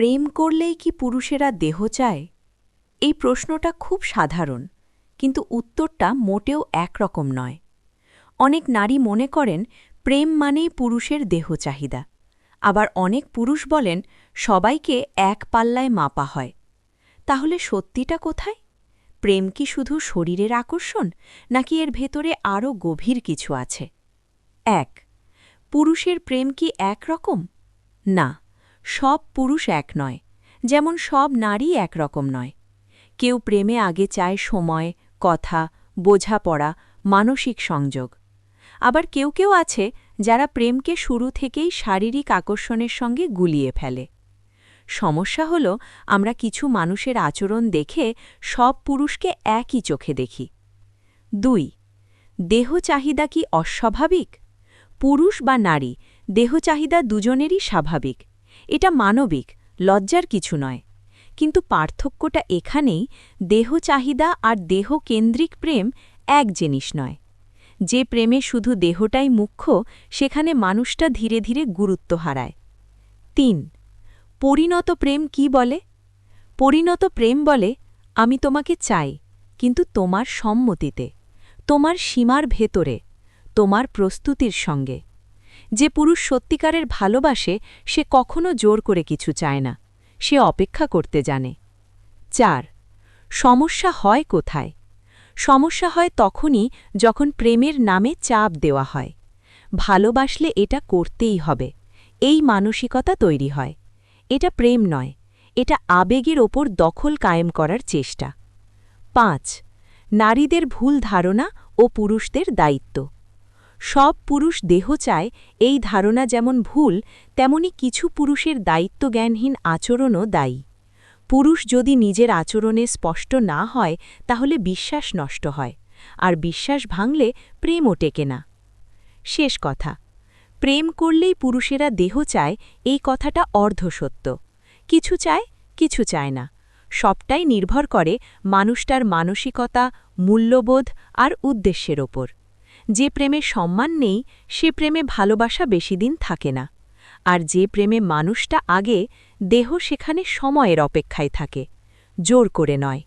প্রেম করলেই কি পুরুষেরা দেহ চায়? এই প্রশ্নটা খুব সাধারণ, কিন্তু উত্তরটা মোটেও একরকম নয়। অনেক নারী মনে করেন প্রেম মানেই পুরুষের দেহ চাহিদা, আবার অনেক পুরুষ বলেন সবাইকে এক পাল্লায় মাপা হয়। তাহলে সত্যিটা কোথায়? প্রেম কি শুধু শরীরের আকর্ষণ, নাকি এর ভেতরে আরও গভীর কিছু আছে? ১. পুরুষের প্রেম কি একরকম? না, সব পুরুষ এক নয়, যেমন সব নারী একরকম নয়। কেউ প্রেমে আগে চায় সময়, কথা, বোঝাপড়া, মানসিক সংযোগ। আবার কেউ কেউ আছে যারা প্রেমকে শুরু থেকেই শারীরিক আকর্ষণের সঙ্গে গুলিয়ে ফেলে। সমস্যা হল আমরা কিছু মানুষের আচরণ দেখে সব পুরুষকে একই চোখে দেখি। ২. দেহ চাহিদা কি অস্বাভাবিক? পুরুষ বা নারী, দেহ চাহিদা দুজনেরই স্বাভাবিক। এটা মানবিক, লজ্জার কিছু নয়। কিন্তু পার্থক্যটা এখানেই, দেহ চাহিদা আর দেহকেন্দ্রিক প্রেম এক জিনিস নয়। যে প্রেমে শুধু দেহটাই মুখ্য, সেখানে মানুষটা ধীরে ধীরে গুরুত্ব হারায়। ৩. পরিণত প্রেম কি বলে? পরিণত প্রেম বলে, আমি তোমাকে চাই, কিন্তু তোমার সম্মতিতে, তোমার সীমার ভেতরে, তোমার প্রস্তুতির সঙ্গে। যে পুরুষ সত্যিকারের ভালোবাসে সে কখনো জোর করে কিছু চায় না, সে অপেক্ষা করতে জানে। ৪. সমস্যা হয় কোথায়? সমস্যা হয় তখনই যখন প্রেমের নামে চাপ দেওয়া হয়। ভালোবাসলে এটা করতেই হবে, এই মানসিকতা তৈরি হয়। এটা প্রেম নয়, এটা আবেগের ওপর দখল কায়েম করার চেষ্টা। ৫. নারীদের ভুল ধারণা ও পুরুষদের দায়িত্ব। সব পুরুষ দেহ চায়, এই ধারণা যেমন ভুল, তেমনি কিছু পুরুষের দায়িত্বজ্ঞানহীন আচরণও দায়ী। পুরুষ যদি নিজের আচরণে স্পষ্ট না হয়, তাহলে বিশ্বাস নষ্ট হয়, আর বিশ্বাস ভাঙলে প্রেমও টেকে না। শেষ কথা, প্রেম করলেই পুরুষেরা দেহ চায়, এই কথাটা অর্ধসত্য। কিছু চায়, কিছু চায় না। সবটাই নির্ভর করে মানুষটার মানসিকতা, মূল্যবোধ আর উদ্দেশ্যের ওপর। যে প্রেমে সম্মান নেই, সে প্রেমে ভালোবাসা বেশিদিন থাকে না। আর যে প্রেমে মানুষটা আগে, দেহ সেখানে সময়ের অপেক্ষায় থাকে, জোর করে নয়।